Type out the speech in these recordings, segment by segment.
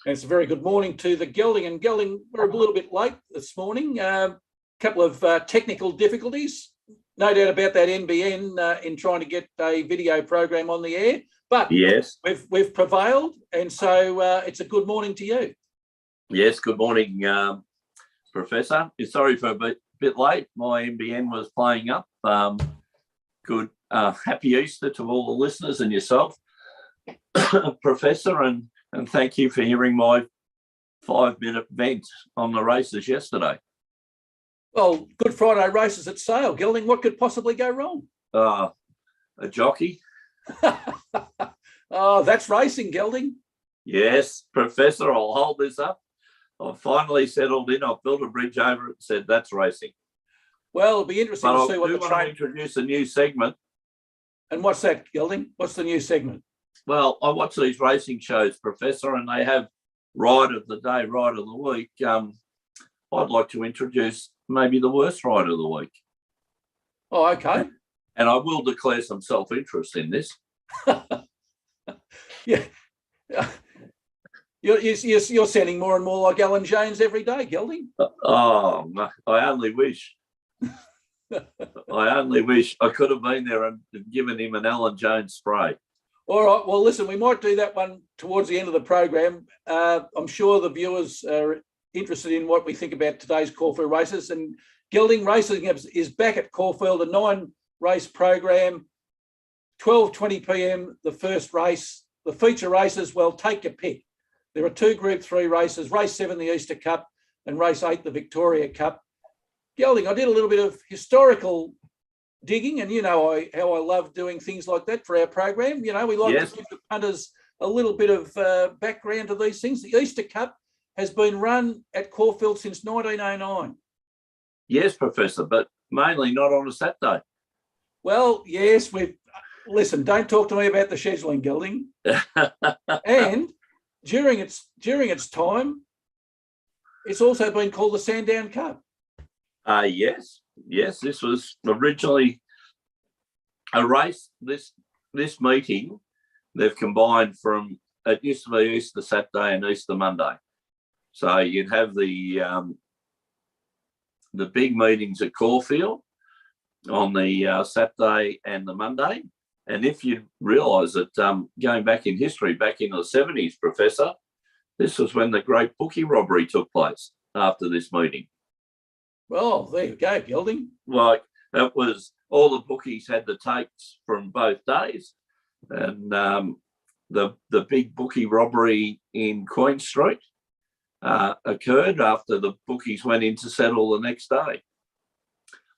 And it's a very good morning to the Gelding. And Gelding, we're a little bit late this morning. Couple of technical difficulties. No doubt about that NBN in trying to get a video program on the air. But yes, we've prevailed. And so it's a good morning to you. Yes, good morning, Professor. Sorry for a bit late. My NBN was playing up. Good. Happy Easter to all the listeners and yourself, Professor, and thank you for hearing my 5-minute vent on the races yesterday. Well, Good Friday races at Sale, Gelding. What could possibly go wrong? A jockey. Oh, that's racing, Gelding. Yes, Professor, I'll hold this up. I've finally settled in. I've built a bridge over it and said that's racing. Well, it'll be interesting to see what the train introduce a new segment. And what's that, Gelding? What's the new segment? Well, I watch these racing shows, Professor, and they have ride of the day, ride of the week. I'd like to introduce maybe the worst ride of the week. Oh, okay. And I will declare some self-interest in this. Yeah. You're sounding more and more like Alan Jones every day, Gelding. Oh, I only wish. I only wish I could have been there and given him an Alan Jones spray. All right. Well, listen, we might do that one towards the end of the program. I'm sure the viewers are interested in what we think about today's Caulfield races. And Gelding Racing is back at Caulfield, a 9-race program, 12:20 p.m. the first race. The feature races, well, take your pick. There are 2 Group 3 races, race 7, the Easter Cup, and race 8, the Victoria Cup. Gelding, I did a little bit of historical digging, and you know how I love doing things like that for our program. You know, we like to give the punters a little bit of background to these things. The Easter Cup has been run at Caulfield since 1909. Yes, Professor, but mainly not on a Saturday. Well, yes, listen, don't talk to me about the scheduling, Gelding. And during its time, it's also been called the Sandown Cup. Yes, this was originally a race. This meeting, they've combined from, it used to be Easter Saturday and Easter Monday. So you'd have the big meetings at Caulfield on the Saturday and the Monday. And if you realise that going back in history, back in the 70s, Professor, this was when the great bookie robbery took place after this meeting. Well, there you go, Gelding. Like, that was, all the bookies had the takes from both days. And the big bookie robbery in Queen Street occurred after the bookies went in to settle the next day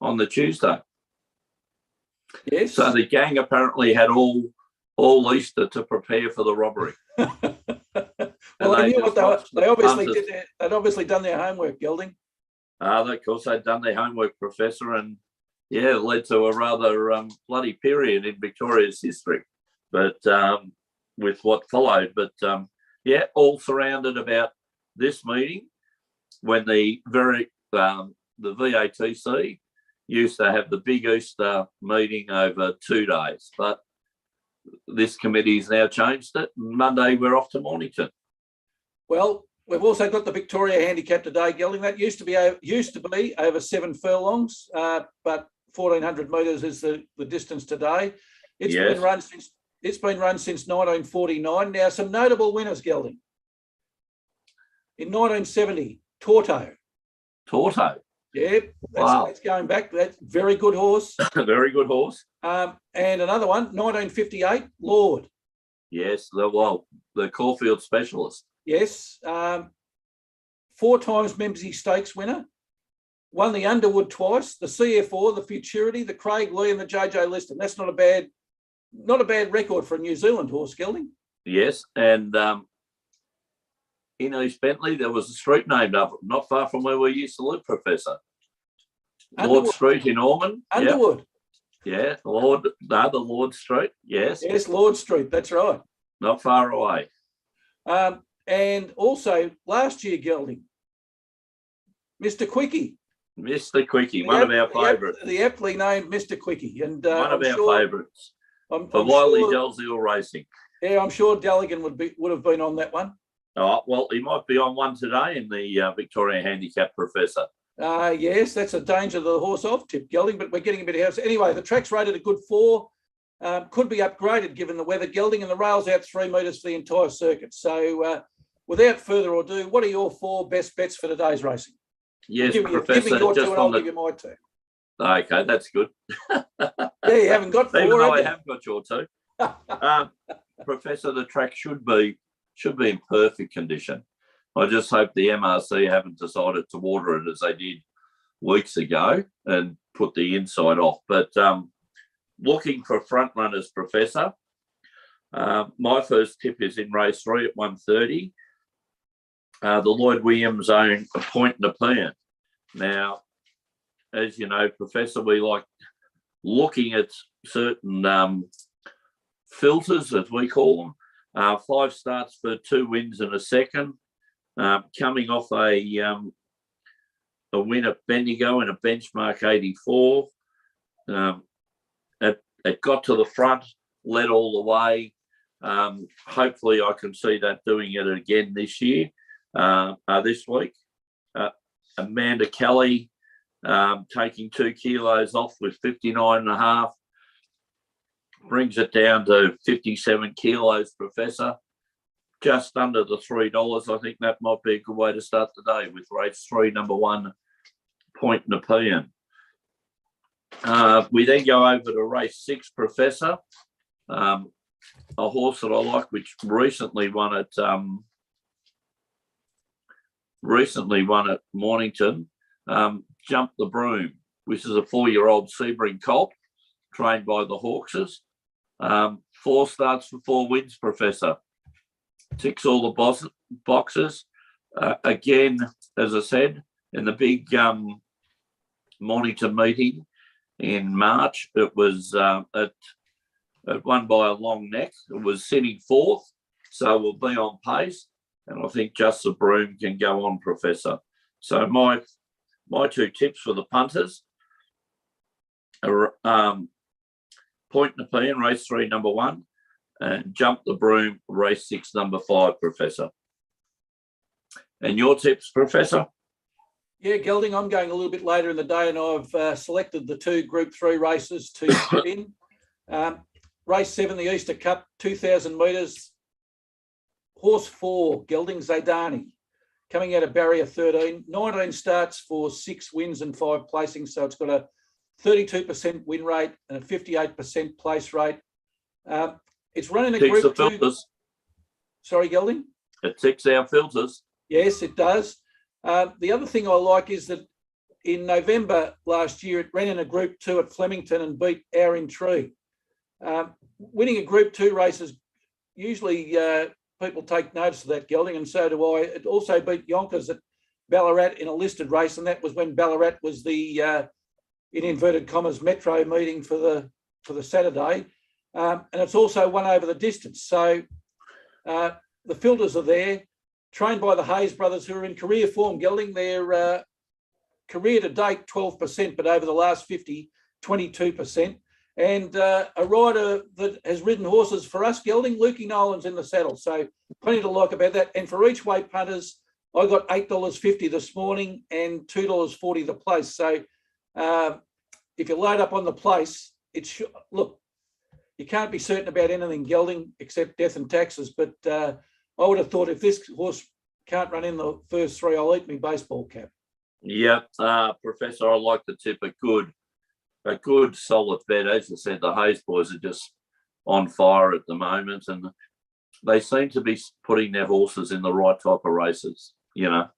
on the Tuesday. Yes. So the gang apparently had all Easter to prepare for the robbery. Well, they knew what they obviously did. They'd obviously done their homework, Gelding. Of course, they'd done their homework, Professor, and yeah, it led to a rather bloody period in Victoria's history. But with what followed, but all surrounded about this meeting when the VATC used to have the big Easter meeting over 2 days, but this committee's now changed it. Monday we're off to Mornington. Well, we've also got the Victoria Handicap today, Gelding. That used to be over 7 furlongs, but 1,400 metres is the distance today. It's been run since 1949. Now, some notable winners, Gelding. In 1970, Torto. Yeah, that's going back. That's very good horse. Very good horse. And another one, 1958, Lord. Yes, the Caulfield specialist. Yes. 4 times Memsey Stakes winner. Won the Underwood twice, the CF4, the Futurity, the Craig Lee, and the JJ Liston. That's not a bad record for a New Zealand horse, Gelding. Yes, and in East Bentley, there was a street named after it, not far from where we used to live, Professor. Underwood. Lord Street in Ormond. Underwood. Yep. Yeah, the Lord Street. Yes. Yes, Lord Street. That's right. Not far away. And also last year, Gelding, Mr. Quickie. Mr. Quickie, one of our favourites. The aptly named Mr. Quickie. And one of our favourites. For Wiley Dalziel Racing. Yeah, I'm sure Daligan would have been on that one. Oh, well, he might be on one today in the Victoria Handicap, Professor. Yes, that's a danger to the horse I've tipped, Gelding, but we're getting a bit ahead. Anyway, the track's rated a good 4. Could be upgraded given the weather, Gelding, and the rail's out 3 metres for the entire circuit. So without further ado, what are your 4 best bets for today's racing? Yes, Give Professor. me your 2 and I'll the... give you my 2. Okay, that's good. Yeah, you haven't got 4, Even though I have have got your 2. Professor, the track should be in perfect condition. I just hope the MRC haven't decided to water it as they did weeks ago and put the inside off. But looking for front runners, Professor, my first tip is in race 3 at 1:30. The Lloyd Williams own A Point and a Pan. Now, as you know, Professor, we like looking at certain filters, as we call them. 5 starts for 2 wins and a second. Coming off a win at Bendigo in a benchmark 84. It got to the front, led all the way. Hopefully I can see that doing it again this year, this week. Amanda Kelly taking 2 kilos off with 59.5. Brings it down to 57 kilos, Professor. Just under the $3. I think that might be a good way to start the day with race 3, number 1, Point and a Pan. We then go over to race 6, Professor. A horse that I like, which recently won at Mornington. Jump the Broom, which is a 4-year-old Sebring colt, trained by the Hawkses. 4 starts for 4 wins, Professor. Ticks all the boxes. Again, as I said, in the big Mornington meeting in March, it was it won by a long neck. It was sitting 4th, so we'll be on pace. And I think Just the Broom can go on, Professor. So my 2 tips for the punters are Point and a Pan, race 3, number 1, and Jump the Broom, race 6, number 5, Professor. And your tips, Professor? Yeah, Gelding, I'm going a little bit later in the day, and I've selected the 2 Group 3 races to put in. Race 7, the Easter Cup, 2,000 metres. Horse 4, Gelding Zaydani, coming out of barrier 13. 19 starts for 6 wins and 5 placings, so it's got a 32% win rate and a 58% place rate. It's running a Ticks Group the 2. filters. Sorry, Gelding? It ticks our filters. Yes, it does. The other thing I like is that in November last year, it ran in a Group 2 at Flemington and beat Our Intrigue. Winning a Group 2 race is usually people take notice of that, Gelding, and so do I. It also beat Yonkers at Ballarat in a listed race, and that was when Ballarat was the, in inverted commas, metro meeting for the Saturday. And it's also won over the distance. So the filters are there, trained by the Hayes brothers, who are in career form, Gelding. Their career to date, 12%, but over the last 50, 22%. And a rider that has ridden horses for us, Gelding, Lukey Nolan's in the saddle. So plenty to like about that. And for each way punters, I got $8.50 this morning and $2.40 the place. So if you load up on the place, look, you can't be certain about anything, Gelding, except death and taxes. But I would have thought if this horse can't run in the first 3, I'll eat my baseball cap. Yeah, Professor, I like to tip a good solid bet. As you said, the Hayes boys are just on fire at the moment, and they seem to be putting their horses in the right type of races. You know,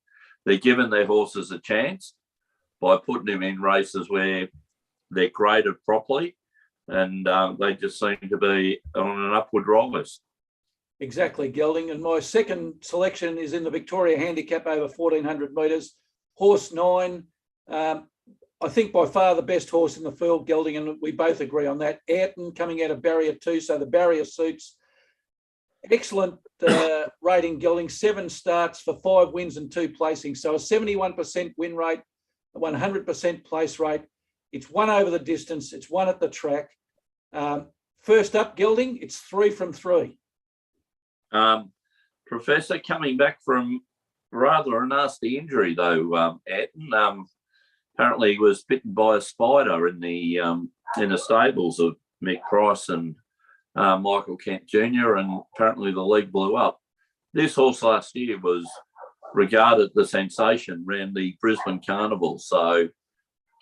they're giving their horses a chance by putting them in races where they're graded properly, and they just seem to be on an upward rise. Exactly, Gelding. And my second selection is in the Victoria Handicap over 1,400 metres. Horse 9. I think by far the best horse in the field, Gelding, and we both agree on that. Ayrton coming out of barrier 2, so the barrier suits. Excellent rating, Gelding. 7 starts for 5 wins and 2 placings. So a 71% win rate, a 100% place rate. It's won over the distance. It's won at the track. First up, Gelding, it's 3 from 3. Professor, coming back from rather a nasty injury, though, Ayrton. Apparently he was bitten by a spider in the stables of Mick Price and Michael Kent Jr., and apparently the leg blew up. This horse last year was regarded the sensation around the Brisbane Carnival. So,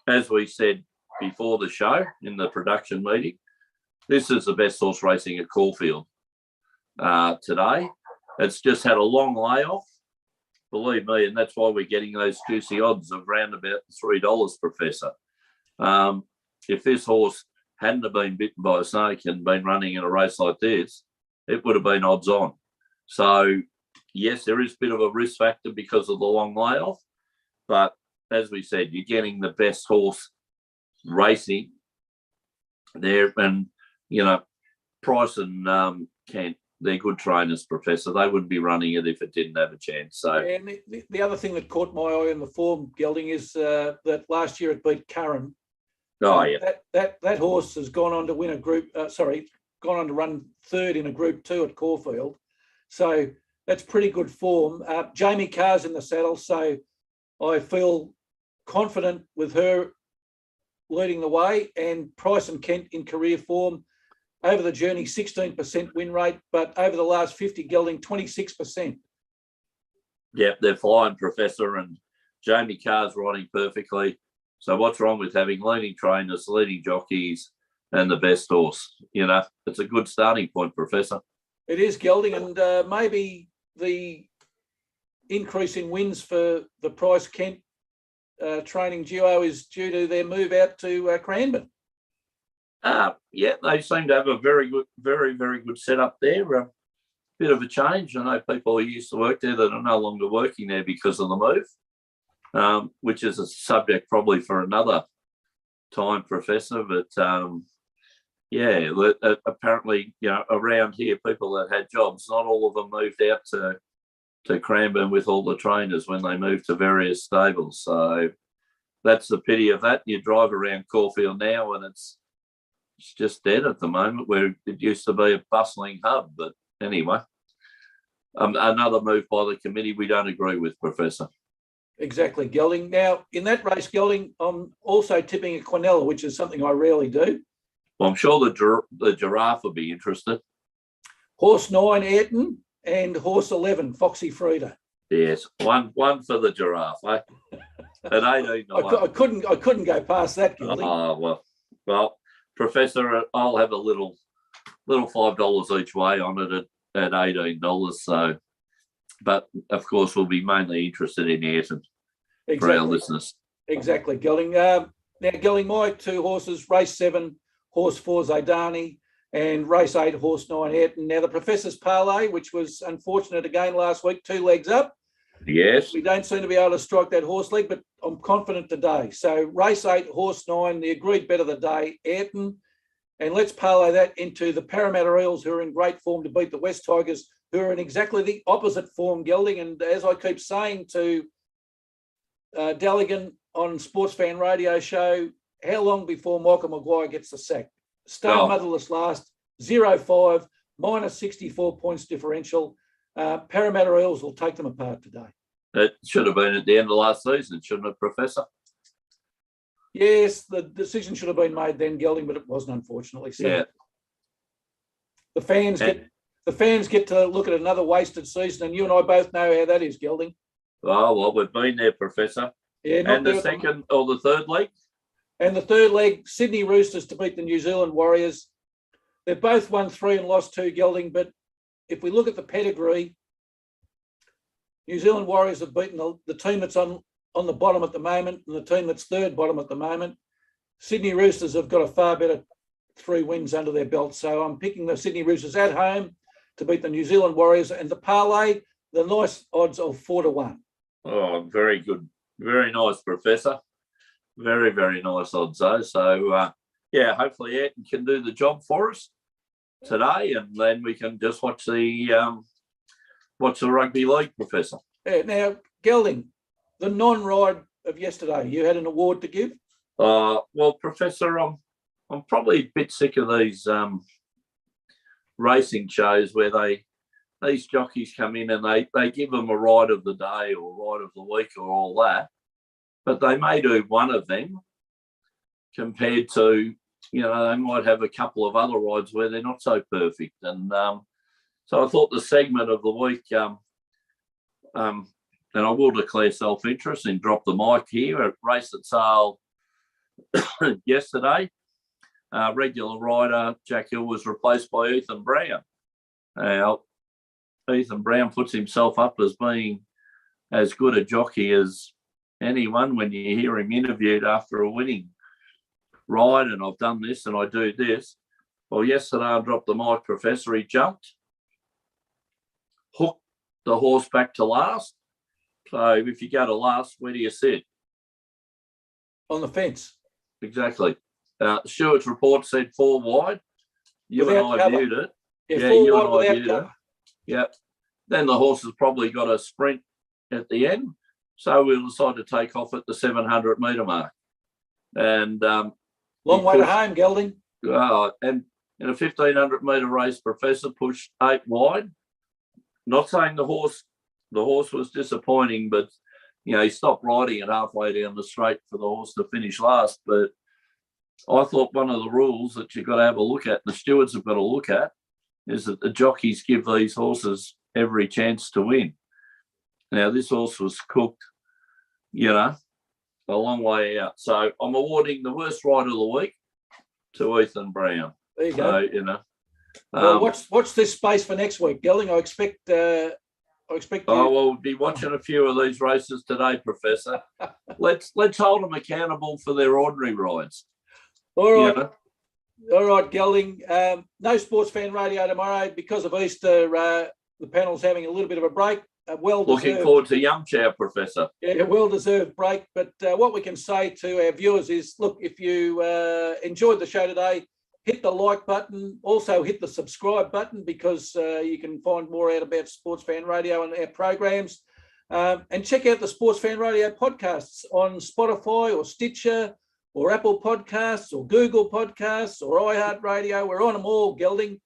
as we said before the show in the production meeting, this is the best horse racing at Caulfield today. It's just had a long layoff, believe me, and that's why we're getting those juicy odds of round about $3, Professor. If this horse hadn't have been bitten by a snake and been running in a race like this, it would have been odds on. So, yes, there is a bit of a risk factor because of the long layoff, but as we said, you're getting the best horse racing there, and Price and Kent, they're good trainers, Professor. They wouldn't be running it if it didn't have a chance. So, and the other thing that caught my eye in the form, Gelding, is that last year it beat Curran. Oh yeah, that horse has gone on to win a group. Gone on to run third in a Group 2 at Caulfield. So that's pretty good form. Jamie Carr's in the saddle, so I feel confident with her leading the way. And Price and Kent in career form. Over the journey, 16% win rate, but over the last 50, Gelding, 26%. Yep, they're flying, Professor, and Jamie Carr's riding perfectly. So what's wrong with having leading trainers, leading jockeys, and the best horse? It's a good starting point, Professor. It is, Gelding, and maybe the increase in wins for the Price Kent training duo is due to their move out to Cranbourne. Yeah, they seem to have a very good, very, very good setup there. A bit of a change. I know people who used to work there that are no longer working there because of the move, which is a subject probably for another time, Professor. But yeah, apparently, around here, people that had jobs, not all of them moved out to Cranbourne with all the trainers when they moved to various stables. So that's the pity of that. You drive around Caulfield now and it's just dead at the moment, where it used to be a bustling hub. But anyway, another move by the committee we don't agree with, Professor. Exactly, Gelding. Now, in that race, Gelding, I'm also tipping a Quinella, which is something I rarely do. Well, I'm sure the giraffe will be interested. Horse 9, Ayrton, and horse 11, Foxy Frida. Yes, one for the giraffe, eh? At 18. I couldn't go past that, Gelding. Oh, well, Professor, I'll have a little $5 each way on it at $18. So, but of course, we'll be mainly interested in Ayrton for our listeners. Exactly, Gelding. Now, Gelding, my two horses, race 7, horse 4, Zaydani, and race 8, horse 9, Ayrton. Now, the Professor's Parlay, which was unfortunate again last week, 2 legs up. Yes. We don't seem to be able to strike that horse leg, but I'm confident today. So race 8, horse 9, the agreed bet of the day, Ayrton. And let's parlay that into the Parramatta Eels, who are in great form to beat the West Tigers, who are in exactly the opposite form, Gelding. And as I keep saying to Daligan on Sportsfan radio show, how long before Michael Maguire gets the sack? Stone motherless last, 0-5, minus 64 points differential. Parramatta Eels will take them apart today. It should have been at the end of last season, shouldn't it, Professor? Yes, the decision should have been made then, Gelding, but it wasn't, unfortunately. So yeah. The fans get to look at another wasted season, and you and I both know how that is, Gelding. Oh, well, we've been there, Professor. Yeah, and the second or the third leg? And the third leg, Sydney Roosters to beat the New Zealand Warriors. They've both won 3 and lost 2, Gelding, but if we look at the pedigree, New Zealand Warriors have beaten the team that's on the bottom at the moment and the team that's third bottom at the moment. Sydney Roosters have got a far better 3 wins under their belt. So I'm picking the Sydney Roosters at home to beat the New Zealand Warriors, and the parlay, the nice odds of 4-1. Oh, very good. Very nice, Professor. Very, very nice odds, though. So, yeah, hopefully Ayrton can do the job for us today, and then we can just watch the rugby league, Professor. Yeah, now, Gelding, the non-ride of yesterday, you had an award to give? Well, Professor, I'm probably a bit sick of these racing shows where they these jockeys come in and they give them a ride of the day or ride of the week or all that, but they may do one of them compared to, they might have a couple of other rides where they're not so perfect. And so I thought the segment of the week, and I will declare self-interest and drop the mic here, at race at sale yesterday. Regular rider Jack Hill was replaced by Ethan Brown. Now, Ethan Brown puts himself up as being as good a jockey as anyone when you hear him interviewed after a winning ride, and I've done this and I do this. Well, yesterday I dropped the mic, Professor. He jumped, hooked the horse back to last. So if you go to last, where do you sit? On the fence. Exactly. Stewart's report said 4 wide. You Without and I cover. viewed it. Yeah, 4 wide without cover. it. Yeah. Then the horse has probably got a sprint at the end. So we'll decide to take off at the 700 metre mark. And long way to home, Gelding. And in a 1500 metre race, Professor pushed 8 wide. Not saying the horse was disappointing, but he stopped riding it halfway down the straight for the horse to finish last. But I thought one of the rules that you've got to have a look at, the stewards have got to look at, is that the jockeys give these horses every chance to win. Now, this horse was cooked, a long way out. So I'm awarding the worst ride of the week to Ethan Brown. There you go. So, well, watch this space for next week, Gelding. I expect. We'll be watching a few of these races today, Professor. Let's hold them accountable for their ordinary rides. All right. All right, Gelding. No Sports Fan Radio tomorrow because of Easter. The panel's having a little bit of a break. Looking forward to Yum Chow, Professor. Yeah, well-deserved break. But what we can say to our viewers is, look, if you enjoyed the show today, hit the like button. Also hit the subscribe button because you can find more out about Sports Fan Radio and our programs. And check out the Sports Fan Radio podcasts on Spotify or Stitcher or Apple Podcasts or Google Podcasts or iHeartRadio. We're on them all, Gelding.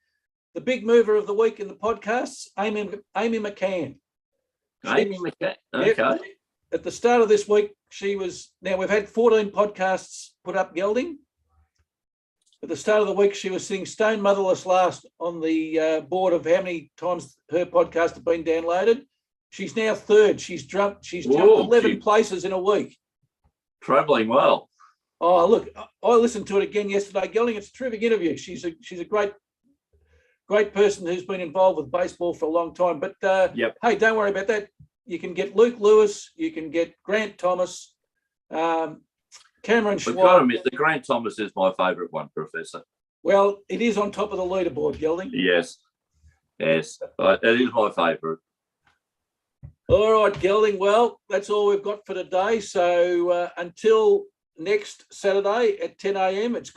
The big mover of the week in the podcasts, Amy McCann. Amy McCann, okay. At the start of this week, we've had 14 podcasts put up, Gelding. At the start of the week, she was sitting stone motherless last on the board of how many times her podcast had been downloaded. She's now third. She's jumped 11 places in a week. Travelling well. Oh, look, I listened to it again yesterday, Gelding. It's a terrific interview. She's a great person who's been involved with baseball for a long time. But Hey, don't worry about that. You can get Luke Lewis. You can get Grant Thomas, Cameron Schwab. The Grant Thomas is my favourite one, Professor. Well, it is on top of the leaderboard, Gelding. Yes, it is my favourite. All right, Gelding. Well, that's all we've got for today. So until next Saturday at 10 a.m., it's